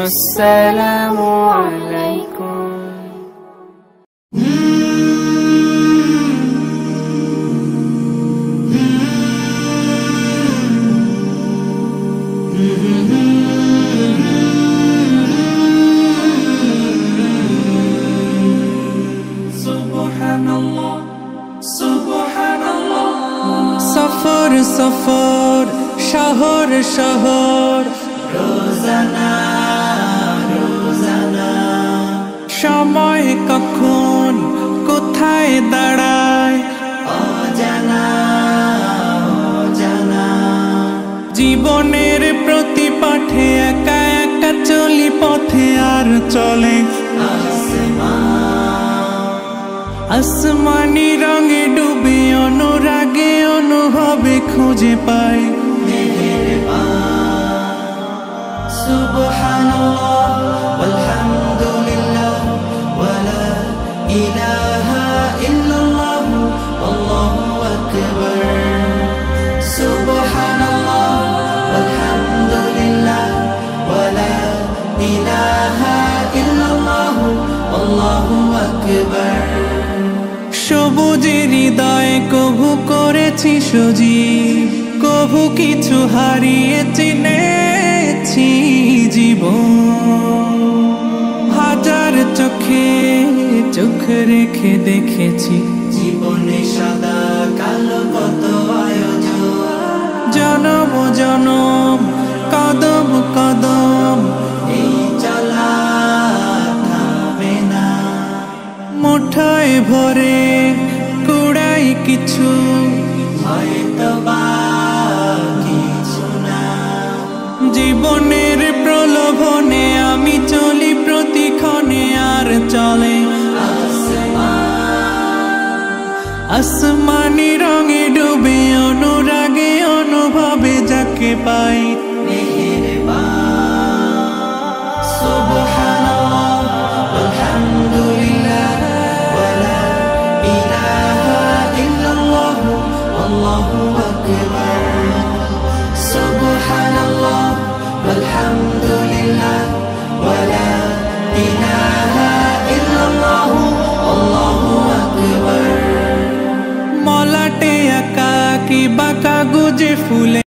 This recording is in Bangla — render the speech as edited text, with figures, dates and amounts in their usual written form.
আসসালামু আলাইকুম। সফর সফর শহর শহর রোজানা রোজানা সময় কখন কোথায় দাঁড়ায় অজানা অজানা জীবনের প্রতি পাঠে একা একা চলি পথে আর চলে আসমানি রঙে ডুবে অনুরাগে অনুভবে খুঁজে পাই সুবহানাল্লাহ ওয়ালহামদুলিল্লাহ ওয়ালা ইলাহা ইল্লাল্লাহ আল্লাহু আকবার সুবহানাল্লাহ ওয়ালহামদুলিল্লাহ ওয়ালা ইলাহা ইল্লাল্লাহ আল্লাহু আকবার সবুজের হৃদয় কভু করেছি সজীব কভু কিছু হারিয়ে চিনেছি জীবন হাজার চোখে চোখ রেখে দেখেছি জীবনে সাদা কালো কত আয়োজন জনম জনম কদম কদম এই চলা থামবে না মুঠায় ভরে কুড়াই কিছু হয়তো বা কিছু না জীবনের প্রলোভনে আমি চলি প্রতিক্ষণে আর চলে আসমানি রঙে ডুবে অনুরাগে অনুভবে যাকে পাই সুবহানাল্লাহ ওয়ালহামদুলিল্লাহ ওয়ালা ইলাহা ইল্লাল্লাহ আল্লাহু আকবার সুবহানাল্লাহ ওয়ালহামদুলিল্লাহ ওয়ালা ইলাহা ইল্লাল্লাহ আল্লাহু আকবার মলাটে আঁকা কি বাঁকা গুজে ফুলে